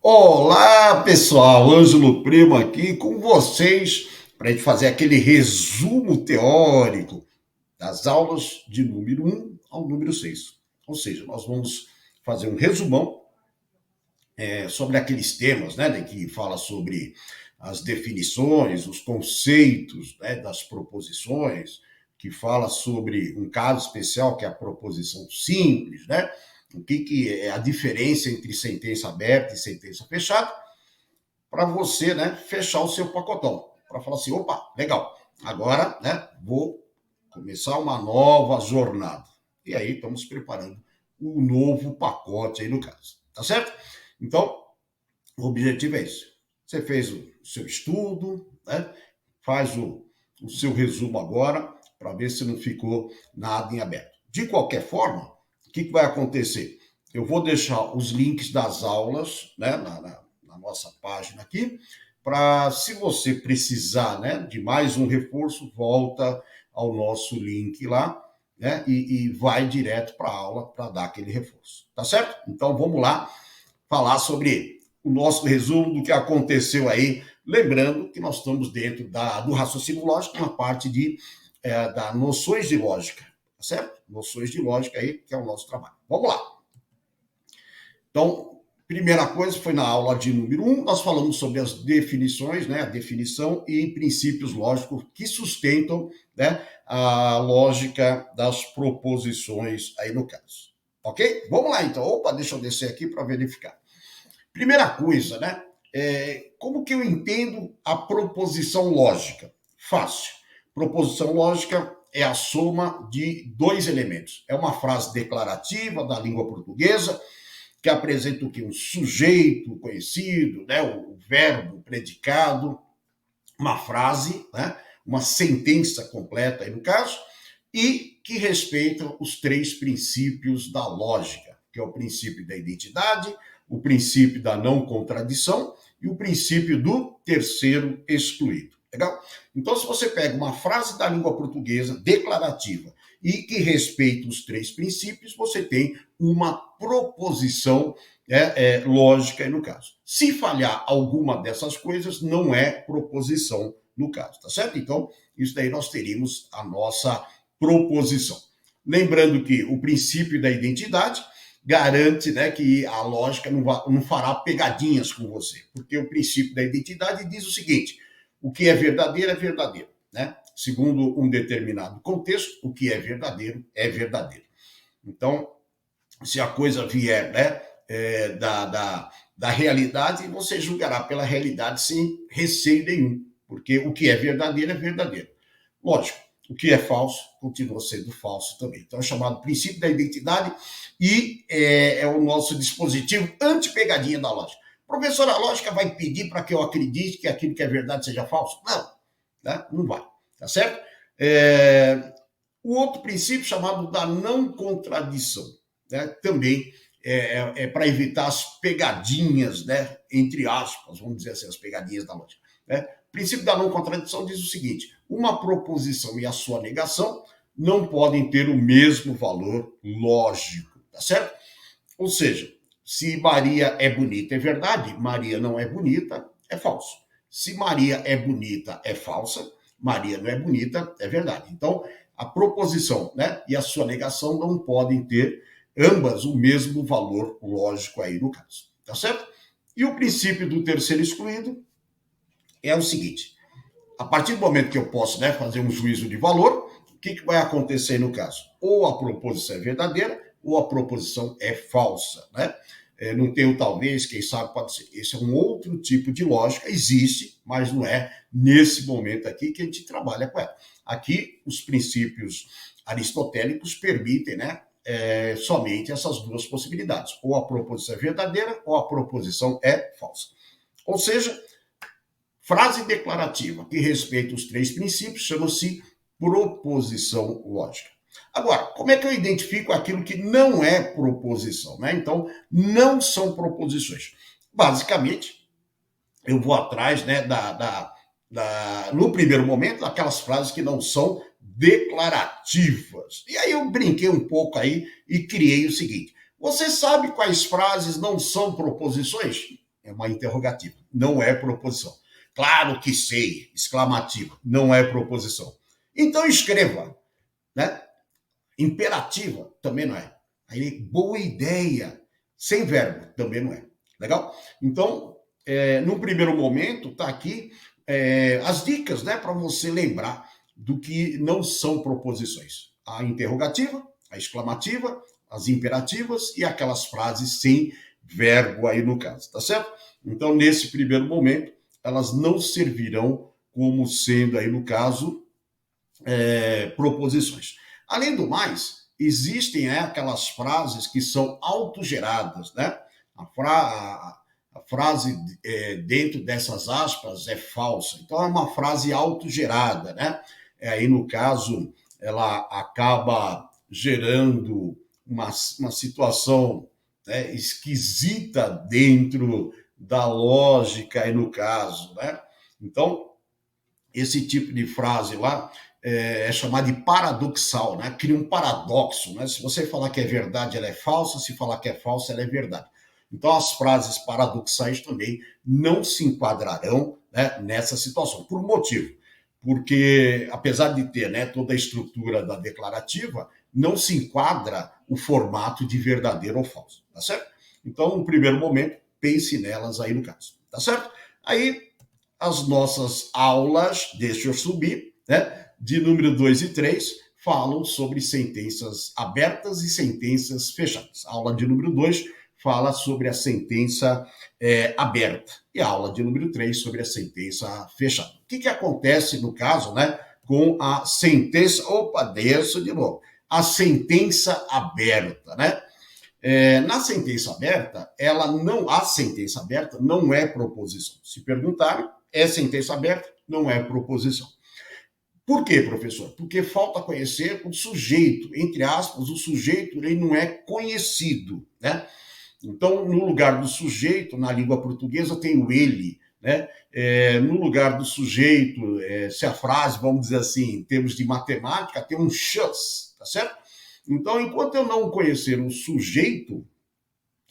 Olá, pessoal, Ângelo Primo aqui com vocês para a gente fazer aquele resumo teórico das aulas de número um ao número 6. Ou seja, nós vamos fazer um resumão sobre aqueles temas, né, que fala sobre as definições, os conceitos, né, das proposições, que fala sobre um caso especial que é a proposição simples, né? O que é a diferença entre sentença aberta e sentença fechada, para você, né, fechar o seu pacotão, para falar assim, opa, legal, agora, né, vou começar uma nova jornada. E aí estamos preparando um novo pacote aí no caso, tá certo? Então, o objetivo é esse. Você fez o seu estudo, né? Faz o seu resumo agora, para ver se não ficou nada em aberto. De qualquer forma, o que vai acontecer? Eu vou deixar os links das aulas, né, na nossa página aqui, para se você precisar, né, de mais um reforço, volta ao nosso link lá, né, e vai direto para a aula para dar aquele reforço. Tá certo? Então vamos lá falar sobre o nosso resumo do que aconteceu aí. Lembrando que nós estamos dentro do raciocínio lógico, na parte da noções de lógica, tá certo? Noções de lógica aí, que é o nosso trabalho. Vamos lá. Então, primeira coisa foi na aula de número um, nós falamos sobre as definições, né, a definição e princípios lógicos que sustentam, né, a lógica das proposições aí no caso. Ok? Vamos lá então. Opa, deixa eu descer aqui para verificar. Primeira coisa, né? Como que eu entendo a proposição lógica? Fácil. Proposição lógica é a soma de dois elementos. É uma frase declarativa da língua portuguesa que apresenta o que? Um sujeito conhecido, né? O verbo, o predicado, uma frase, né? Uma sentença completa, aí no caso, e que respeita os três princípios da lógica, que é o princípio da identidade, o princípio da não contradição e o princípio do terceiro excluído. Legal? Então, se você pega uma frase da língua portuguesa declarativa e que respeita os três princípios, você tem uma proposição lógica aí no caso. Se falhar alguma dessas coisas, não é proposição no caso, tá certo? Então, isso daí nós teríamos a nossa proposição. Lembrando que o princípio da identidade garante, né, que a lógica não fará pegadinhas com você, porque o princípio da identidade diz o seguinte: o que é verdadeiro, né? Segundo um determinado contexto, o que é verdadeiro é verdadeiro. Então, se a coisa vier, né, da realidade, você julgará pela realidade sem receio nenhum, porque o que é verdadeiro. Lógico, o que é falso continua sendo falso também. Então é chamado princípio da identidade e é o nosso dispositivo anti-pegadinha da lógica. Professor, a lógica vai pedir para que eu acredite que aquilo que é verdade seja falso? Não, né? Não vai, tá certo? O outro princípio chamado da não contradição, né? Também para evitar as pegadinhas, né? Entre aspas, vamos dizer assim, as pegadinhas da lógica. Né? O princípio da não contradição diz o seguinte: uma proposição e a sua negação não podem ter o mesmo valor lógico, tá certo? Ou seja, se Maria é bonita é verdade, Maria não é bonita é falso. Se Maria é bonita é falsa, Maria não é bonita é verdade. Então, a proposição, né, e a sua negação não podem ter ambas o mesmo valor lógico aí no caso, tá certo? E o princípio do terceiro excluído é o seguinte: a partir do momento que eu posso, né, fazer um juízo de valor, o que vai acontecer no caso? Ou a proposição é verdadeira, ou a proposição é falsa, né? Não tem o talvez, quem sabe pode ser. Esse é um outro tipo de lógica, existe, mas não é nesse momento aqui que a gente trabalha com ela. Aqui, os princípios aristotélicos permitem, né, somente essas duas possibilidades. Ou a proposição é verdadeira, ou a proposição é falsa. Ou seja, frase declarativa que respeita os três princípios chama-se proposição lógica. Agora, como é que eu identifico aquilo que não é proposição, né? Então, não são proposições. Basicamente, eu vou atrás, né, no primeiro momento, daquelas frases que não são declarativas. E aí eu brinquei um pouco aí e criei o seguinte: você sabe quais frases não são proposições? é uma interrogativa, não é proposição. Claro que sei, exclamativa, não é proposição. Então escreva, né? Imperativa também não é. Aí, boa ideia, sem verbo, também não é. Legal? Então, no primeiro momento, tá aqui as dicas, né, para você lembrar do que não são proposições. A interrogativa, a exclamativa, as imperativas e aquelas frases sem verbo aí no caso, tá certo? Então, nesse primeiro momento, elas não servirão como sendo aí no caso proposições. Além do mais, existem aquelas frases que são autogeradas, né? A frase dentro dessas aspas é falsa. Então, é uma frase autogerada, né? Aí, no caso, ela acaba gerando uma situação, né, esquisita dentro da lógica, aí no caso, né? Então, esse tipo de frase lá chamada de paradoxal, né? Cria um paradoxo, né? Se você falar que é verdade, ela é falsa, se falar que é falsa, ela é verdade. Então, as frases paradoxais também não se enquadrarão, né, nessa situação, por um motivo. Porque, apesar de ter, né, toda a estrutura da declarativa, não se enquadra o formato de verdadeiro ou falso, tá certo? Então, no primeiro momento, pense nelas aí no caso, tá certo? Aí, as nossas aulas, deixa eu subir, né, de número 2 e 3, falam sobre sentenças abertas e sentenças fechadas. A aula de número 2 fala sobre a sentença aberta e a aula de número 3 sobre a sentença fechada. O que acontece no caso, né, com a sentença... Opa, desço de novo. A sentença aberta, né? Na sentença aberta, a sentença aberta não é proposição. Se perguntarem, é sentença aberta, não é proposição. Por quê, professor? Porque falta conhecer o sujeito, entre aspas, o sujeito ele não é conhecido, né? Então, no lugar do sujeito, na língua portuguesa, tem o ele, né? No lugar do sujeito, se a frase, vamos dizer assim, em termos de matemática, tem um chance, tá certo? Então, enquanto eu não conhecer o sujeito,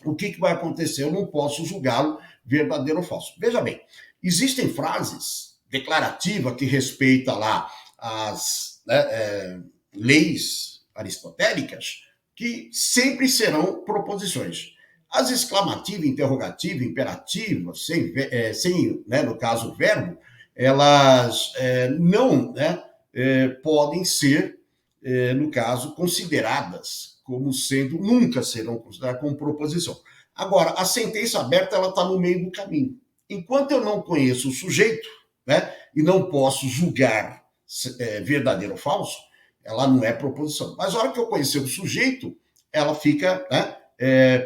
o que vai acontecer? Eu não posso julgá-lo verdadeiro ou falso. Veja bem, existem frases declarativas que respeitam lá as leis aristotélicas que sempre serão proposições. As exclamativa, interrogativa, imperativa, sem né, no caso, verbo, elas não podem ser, no caso, consideradas como sendo, nunca serão consideradas como proposição. Agora, a sentença aberta, ela está no meio do caminho. Enquanto eu não conheço o sujeito, né, e não posso julgar verdadeiro ou falso, ela não é proposição. Mas a hora que eu conhecer o sujeito, ela fica, né,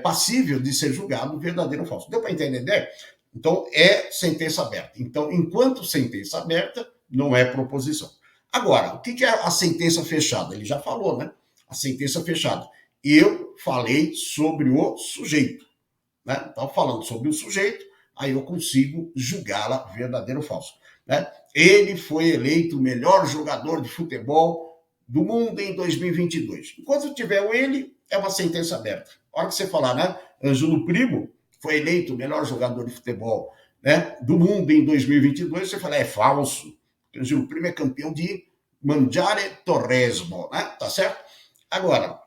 passível de ser julgado verdadeiro ou falso. Deu para entender? Então, é sentença aberta. Então, enquanto sentença aberta, não é proposição. Agora, o que é a sentença fechada? Ele já falou, né? A sentença fechada. Eu falei sobre o sujeito, né? Então, falando sobre o sujeito, aí eu consigo julgá-la verdadeiro ou falso, né? Ele foi eleito o melhor jogador de futebol do mundo em 2022. Enquanto tiver o ele, é uma sentença aberta. A hora que você falar, né? Ângelo Primo foi eleito o melhor jogador de futebol, né, do mundo em 2022, você fala, é falso. Ângelo Primo é campeão de Mangiare Torresmo, né? Tá certo? Agora,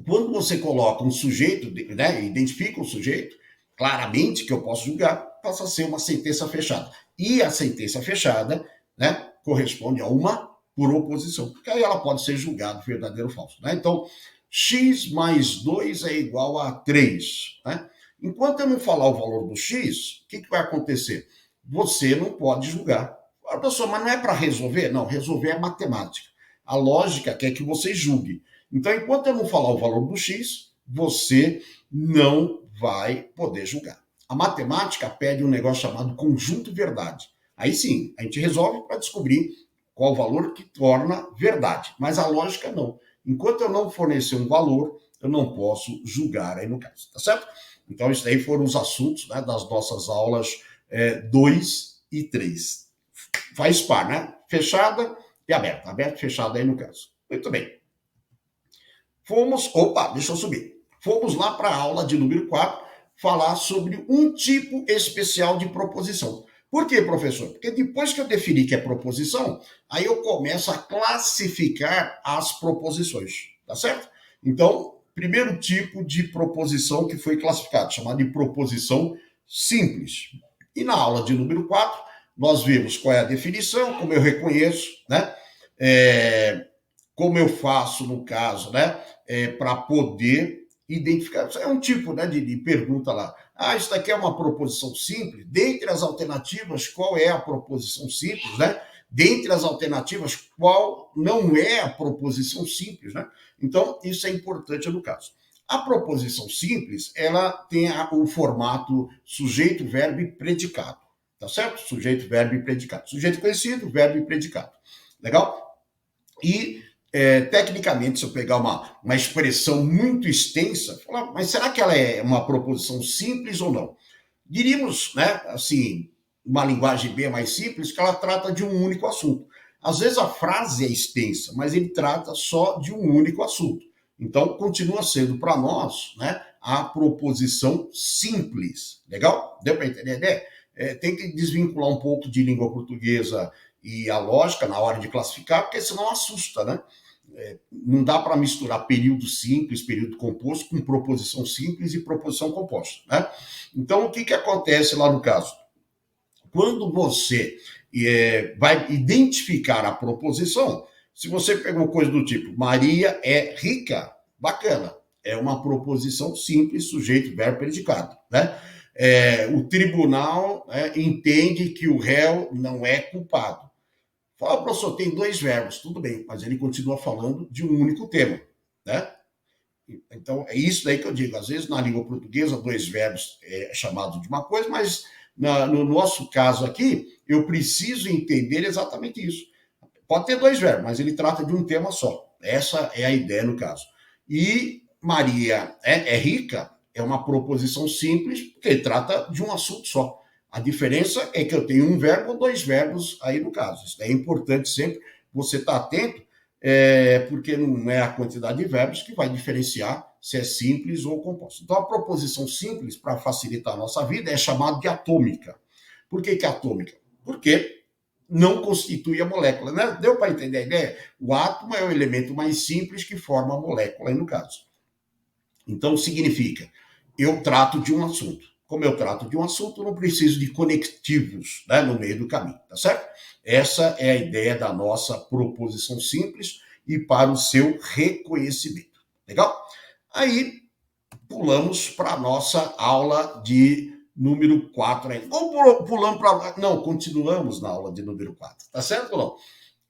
quando você coloca um sujeito, né, identifica um sujeito, claramente que eu posso julgar, passa a ser uma sentença fechada. E a sentença fechada, né, corresponde a uma proposição, porque aí ela pode ser julgada verdadeiro ou falso, né? Então, x mais 2 é igual a 3, né? Enquanto eu não falar o valor do x, o que vai acontecer? Você não pode julgar. Professor, mas não é para resolver? Não, resolver é matemática. A lógica quer que você julgue. Então, enquanto eu não falar o valor do x, você não vai poder julgar. A matemática pede um negócio chamado conjunto verdade. Aí sim, a gente resolve para descobrir qual o valor que torna verdade. Mas a lógica não. Enquanto eu não fornecer um valor, eu não posso julgar aí no caso, tá certo? Então, isso daí foram os assuntos, né, das nossas aulas 2 e 3. Faz par, né? Fechada e aberta. Aberta e fechada aí no caso. Muito bem. Deixa eu subir. Fomos lá para a aula de número 4, falar sobre um tipo especial de proposição. Por quê, professor? Porque depois que eu defini que é proposição, aí eu começo a classificar as proposições, tá certo? Então, primeiro tipo de proposição que foi classificado, chamado de proposição simples. E na aula de número 4, nós vimos qual é a definição, como eu reconheço, né? Como eu faço no caso, né? Para poder identificar. É um tipo, né, de pergunta lá. Isso daqui é uma proposição simples. Dentre as alternativas, qual é a proposição simples, né? Dentre as alternativas, qual não é a proposição simples, né? Então, isso é importante no caso. A proposição simples, ela tem o formato sujeito, verbo e predicado, tá certo? Sujeito, verbo e predicado. Sujeito conhecido, verbo e predicado. Legal? E, tecnicamente, se eu pegar uma expressão muito extensa, falar, mas será que ela é uma proposição simples ou não? Diríamos, né, assim, uma linguagem bem mais simples, que ela trata de um único assunto. Às vezes a frase é extensa, mas ele trata só de um único assunto. Então, continua sendo para nós, né, a proposição simples. Legal? Deu para entender a ideia? Tem que desvincular um pouco de língua portuguesa e a lógica na hora de classificar, porque senão assusta, né? Não dá para misturar período simples, período composto, com proposição simples e proposição composta, né? Então, o que acontece lá no caso? Quando você vai identificar a proposição, se você pegou coisa do tipo, Maria é rica, bacana, é uma proposição simples, sujeito, verbo, predicado, né? O tribunal, né, entende que o réu não é culpado. Fala, professor, tem dois verbos, tudo bem, mas ele continua falando de um único tema, né? Então, é isso daí que eu digo. Às vezes, na língua portuguesa, dois verbos é chamado de uma coisa, mas no nosso caso aqui, eu preciso entender exatamente isso. Pode ter dois verbos, mas ele trata de um tema só. Essa é a ideia no caso. E Maria é rica, é uma proposição simples, porque ele trata de um assunto só. A diferença é que eu tenho um verbo ou dois verbos aí no caso. Isso é importante sempre você estar atento, porque não é a quantidade de verbos que vai diferenciar se é simples ou composto. Então, a proposição simples, para facilitar a nossa vida, é chamada de atômica. Por que é atômica? Porque não constitui a molécula, né? Deu para entender a ideia? O átomo é o elemento mais simples que forma a molécula, aí no caso. Então, significa, eu trato de um assunto. Como eu trato de um assunto, eu não preciso de conectivos, né, no meio do caminho, tá certo? Essa é a ideia da nossa proposição simples e para o seu reconhecimento. Legal? Aí, pulamos para a nossa aula de número 4 ainda. Ou pulamos para... Não, continuamos na aula de número 4, tá certo ou não?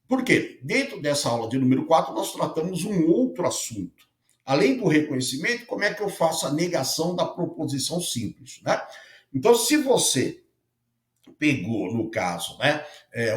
Por quê? Dentro dessa aula de número 4, nós tratamos um outro assunto. Além do reconhecimento, como é que eu faço a negação da proposição simples, né? Então, se você pegou, no caso, né,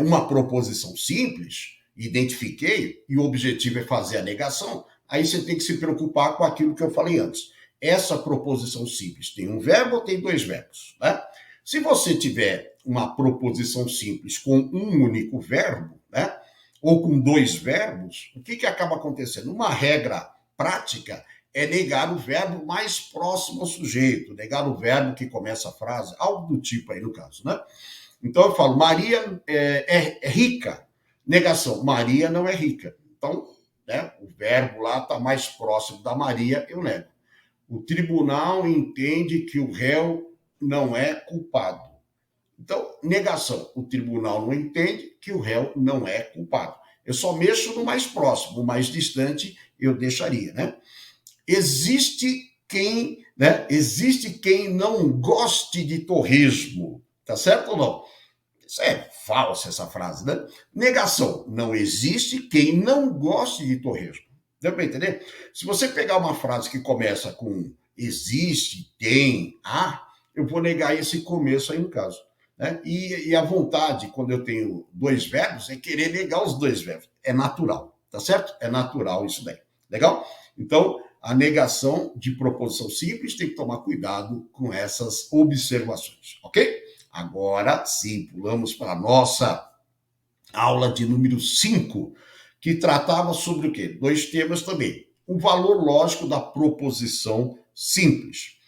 uma proposição simples, identifiquei, e o objetivo é fazer a negação, aí você tem que se preocupar com aquilo que eu falei antes. Essa proposição simples tem um verbo ou tem dois verbos, né? Se você tiver uma proposição simples com um único verbo, né, ou com dois verbos, o que acaba acontecendo? Uma regra prática é negar o verbo mais próximo ao sujeito, negar o verbo que começa a frase, algo do tipo aí no caso, né? Então eu falo, Maria é rica. Negação, Maria não é rica. Então, né, o verbo lá está mais próximo da Maria, eu nego. O tribunal entende que o réu não é culpado. Então, negação, o tribunal não entende que o réu não é culpado. Eu só mexo no mais próximo, o mais distante eu deixaria, né? Existe quem não goste de torresmo, tá certo ou não? Isso é falsa essa frase, né? Negação, não existe quem não goste de torresmo. Deu para entender? Se você pegar uma frase que começa com existe, tem, eu vou negar esse começo aí no caso. Né? E a vontade, quando eu tenho dois verbos, é querer negar os dois verbos. É natural, tá certo? É natural isso daí. Legal? Então, a negação de proposição simples tem que tomar cuidado com essas observações, ok? Agora sim, pulamos para a nossa aula de número 5, que tratava sobre o quê? Dois temas também. O valor lógico da proposição simples.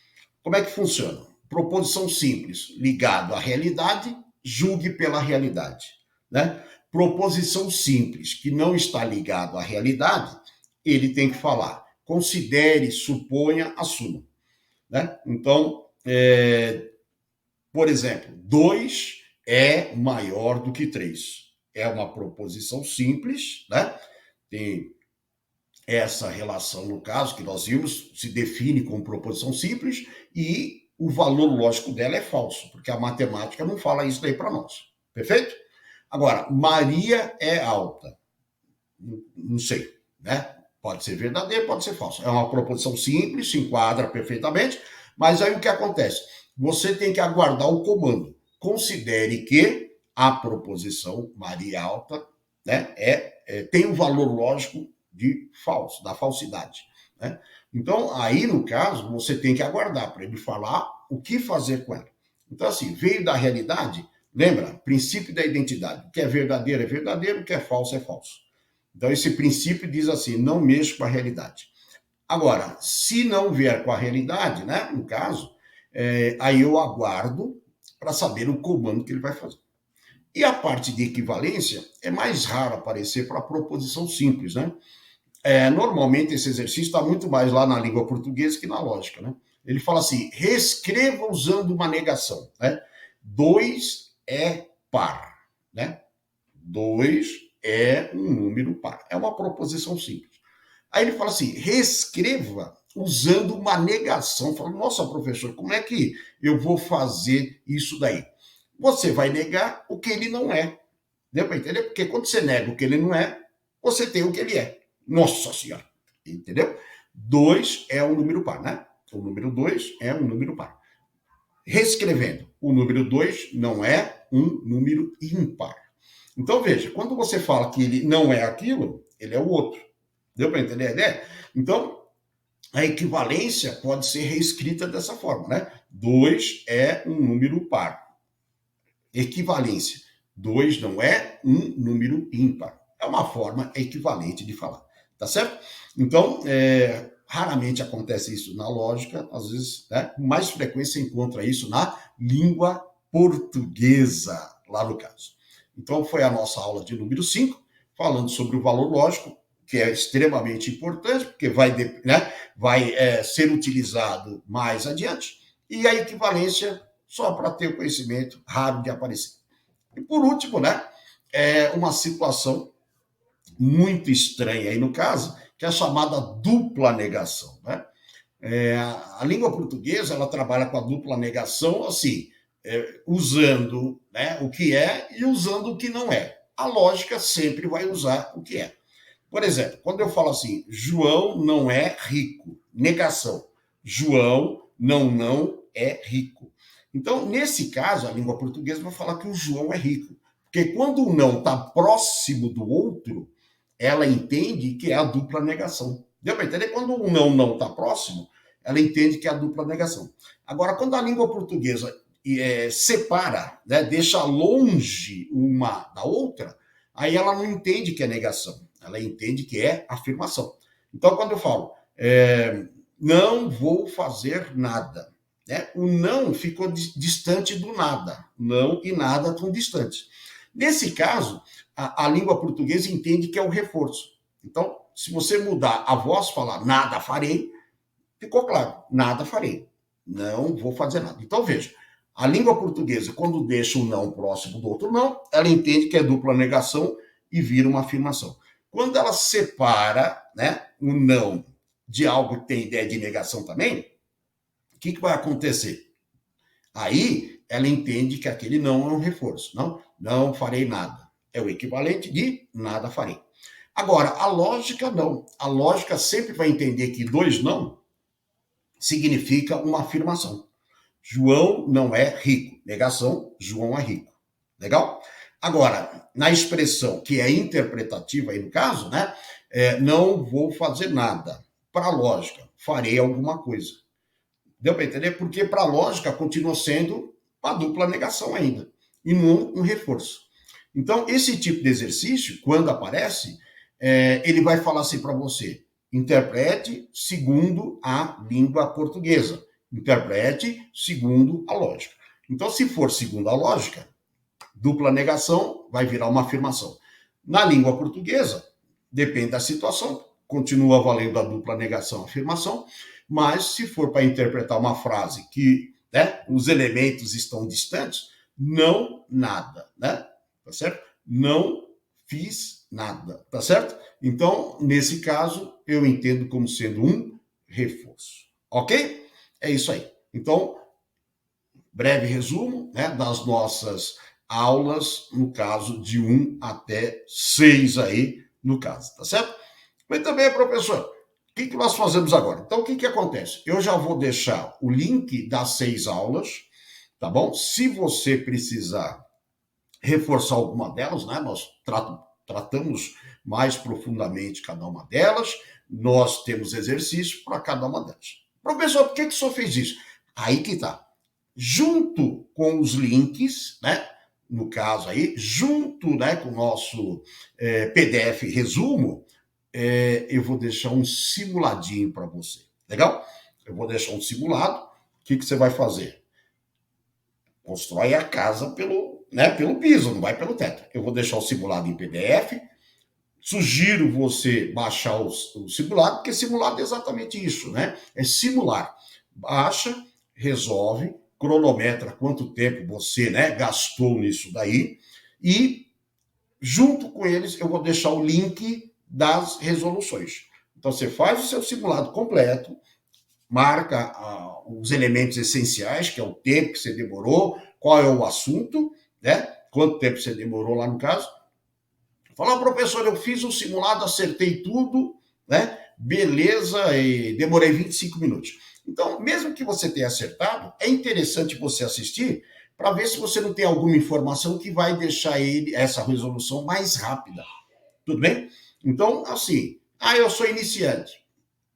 Como é que funciona? Proposição simples, ligado à realidade, julgue pela realidade, né? Proposição simples, que não está ligado à realidade, ele tem que falar, considere, suponha, assuma, né? Então, por exemplo, 2 é maior do que 3. É uma proposição simples, né? Tem essa relação, no caso, que nós vimos, se define como proposição simples e o valor lógico dela é falso, porque a matemática não fala isso daí para nós. Perfeito? Agora, Maria é alta. Não sei, né? Pode ser verdadeiro, pode ser falso. É uma proposição simples, se enquadra perfeitamente, mas aí o que acontece? Você tem que aguardar o comando. Considere que a proposição Maria alta, né, tem um valor lógico de falso, da falsidade, né? Então, aí, no caso, você tem que aguardar para ele falar o que fazer com ela. Então, assim, veio da realidade, lembra? Princípio da identidade. O que é verdadeiro, o que é falso é falso. Então, esse princípio diz assim, não mexa com a realidade. Agora, se não vier com a realidade, né, no caso, aí eu aguardo para saber o comando que ele vai fazer. E a parte de equivalência é mais raro aparecer para a proposição simples, né? Normalmente esse exercício está muito mais lá na língua portuguesa que na lógica, né? Ele fala assim, reescreva usando uma negação, né? 2 é par, né? 2 é um número par. É uma proposição simples. Aí ele fala assim, reescreva usando uma negação. Fala, nossa, professor, como é que eu vou fazer isso daí? Você vai negar o que ele não é. Deu para entender? Porque quando você nega o que ele não é, você tem o que ele é. Nossa Senhora. Entendeu? 2 é um número par, né? O número 2 é um número par. Reescrevendo, o número 2 não é um número ímpar. Então, veja, quando você fala que ele não é aquilo, ele é o outro. Deu para entender a ideia? Então, a equivalência pode ser reescrita dessa forma, né? 2 é um número par. Equivalência. 2 não é um número ímpar. É uma forma equivalente de falar. Tá certo? Então, raramente acontece isso na lógica, às vezes, né, com mais frequência você encontra isso na língua portuguesa, lá no caso. Então, foi a nossa aula de número 5, falando sobre o valor lógico, que é extremamente importante, porque vai ser utilizado mais adiante, e a equivalência, só para ter o conhecimento, raro de aparecer. E por último, né, uma situação muito estranha aí no caso, que é a chamada dupla negação, né? A língua portuguesa, ela trabalha com a dupla negação, assim, usando, né, o que é e usando o que não é. A lógica sempre vai usar o que é. Por exemplo, quando eu falo assim, João não é rico, negação. João não é rico. Então, nesse caso, a língua portuguesa vai falar que o João é rico. Porque quando o não está próximo do outro, ela entende que é a dupla negação. Deu para entender? Quando o não está próximo, ela entende que é a dupla negação. Agora, quando a língua portuguesa separa, né, deixa longe uma da outra, aí ela não entende que é negação, ela entende que é afirmação. Então, quando eu falo, não vou fazer nada, né, o não ficou distante do nada. Não e nada estão distantes. Nesse caso, a língua portuguesa entende que é o reforço. Então, se você mudar a voz, falar nada farei, ficou claro, nada farei. Não vou fazer nada. Então, veja, a língua portuguesa, quando deixa o não próximo do outro não, ela entende que é dupla negação e vira uma afirmação. Quando ela separa, né, o não de algo que tem ideia de negação também, o que vai acontecer? Aí ela entende que aquele não é um reforço. Não farei nada. É o equivalente de nada farei. Agora, a lógica não. A lógica sempre vai entender que 2 não significa uma afirmação. João não é rico. Negação, João é rico. Legal? Agora, na expressão que é interpretativa aí no caso, né? Não vou fazer nada. Para a lógica, farei alguma coisa. Deu para entender? Porque para a lógica continua sendo uma dupla negação ainda. E não um reforço. Então, esse tipo de exercício, quando aparece, ele vai falar assim para você: interprete segundo a língua portuguesa. interprete segundo a lógica. Então, se for segundo a lógica, dupla negação vai virar uma afirmação. Na língua portuguesa, depende da situação, continua valendo a dupla negação, afirmação, mas se for para interpretar uma frase que, né, os elementos estão distantes, não nada, né? Tá certo? Não fiz nada, tá certo? Então, nesse caso, eu entendo como sendo um reforço. Ok? É isso aí. Então, breve resumo, né, das nossas aulas, no caso de 1 até 6 aí, no caso, tá certo? Muito bem, professor. O que nós fazemos agora? Então, o que acontece? Eu já vou deixar o link das 6 aulas, tá bom? Se você precisar reforçar alguma delas, né? Nós tratamos mais profundamente cada uma delas, nós temos exercício para cada uma delas. Professor, por que o senhor fez isso? Aí que tá. Junto com os links, né? No caso aí, junto, né, com o nosso PDF resumo, eu vou deixar um simuladinho para você. Legal? Eu vou deixar um simulado. O que você vai fazer? Constrói a casa pelo piso, não vai pelo teto. Eu vou deixar o simulado em PDF. Sugiro você baixar o simulado, porque simulado é exatamente isso, né? É simular. Baixa, resolve, cronometra quanto tempo você, né, gastou nisso daí, e junto com eles eu vou deixar o link das resoluções. Então você faz o seu simulado completo, marca os elementos essenciais, que é o tempo que você demorou, qual é o assunto, né? Quanto tempo você demorou lá no caso. Fala, professor, eu fiz um simulado, acertei tudo, né? Beleza, e demorei 25 minutos. Então, mesmo que você tenha acertado, é interessante você assistir para ver se você não tem alguma informação que vai deixar essa resolução mais rápida. Tudo bem? Então, assim, eu sou iniciante.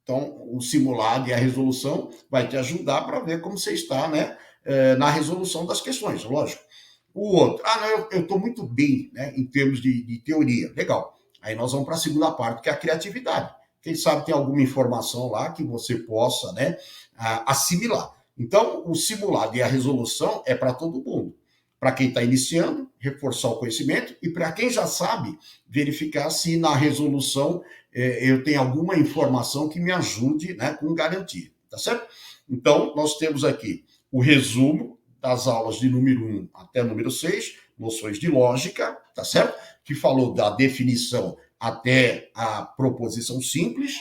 Então, o simulado e a resolução vai te ajudar para ver como você está, né, na resolução das questões, lógico. O outro, não, eu estou muito bem, né, em termos de teoria. Legal. Aí nós vamos para a segunda parte, que é a criatividade. Quem sabe tem alguma informação lá que você possa, né, assimilar. Então, o simulado e a resolução é para todo mundo. Para quem está iniciando, reforçar o conhecimento, e para quem já sabe, verificar se na resolução eu tenho alguma informação que me ajude, né, com garantia, tá certo? Então, nós temos aqui o resumo das aulas de número 1 até número 6, noções de lógica, tá certo? Que falou da definição até a proposição simples,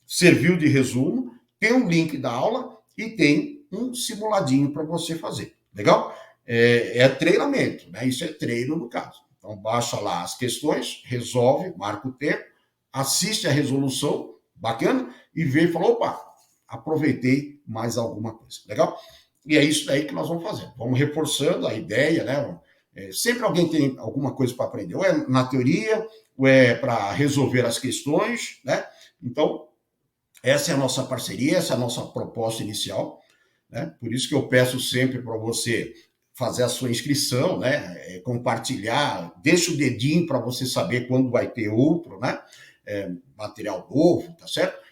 serviu de resumo, tem um link da aula e tem um simuladinho para você fazer, legal? É treinamento, né? Isso é treino no caso. Então, baixa lá as questões, resolve, marca o tempo, assiste a resolução, bacana, e vê e fala, opa, aproveitei mais alguma coisa, legal? E é isso daí que nós vamos fazer. Vamos reforçando a ideia, né? Sempre alguém tem alguma coisa para aprender, ou é na teoria, ou é para resolver as questões, né? Então, essa é a nossa parceria, essa é a nossa proposta inicial, né? Por isso que eu peço sempre para você fazer a sua inscrição, né? Compartilhar, deixa o dedinho para você saber quando vai ter outro, né? Material novo, tá certo?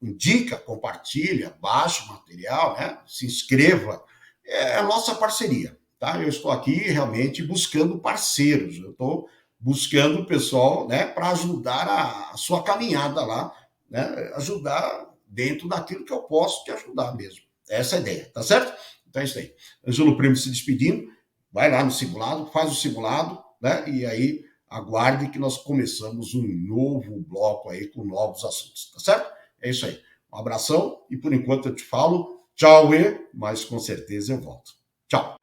Indica, compartilha, baixa o material, né? Se inscreva. É a nossa parceria, tá? Eu estou aqui realmente buscando parceiros, eu estou buscando o pessoal, né, para ajudar a sua caminhada lá, né? Ajudar dentro daquilo que eu posso te ajudar mesmo. Essa é a ideia, tá certo? Então é isso aí. Ângelo Primo se despedindo, vai lá no simulado, faz o simulado, né? E aí aguarde que nós começamos um novo bloco aí com novos assuntos, tá certo? É isso aí. Um abração e por enquanto eu te falo tchau, mas com certeza eu volto. Tchau.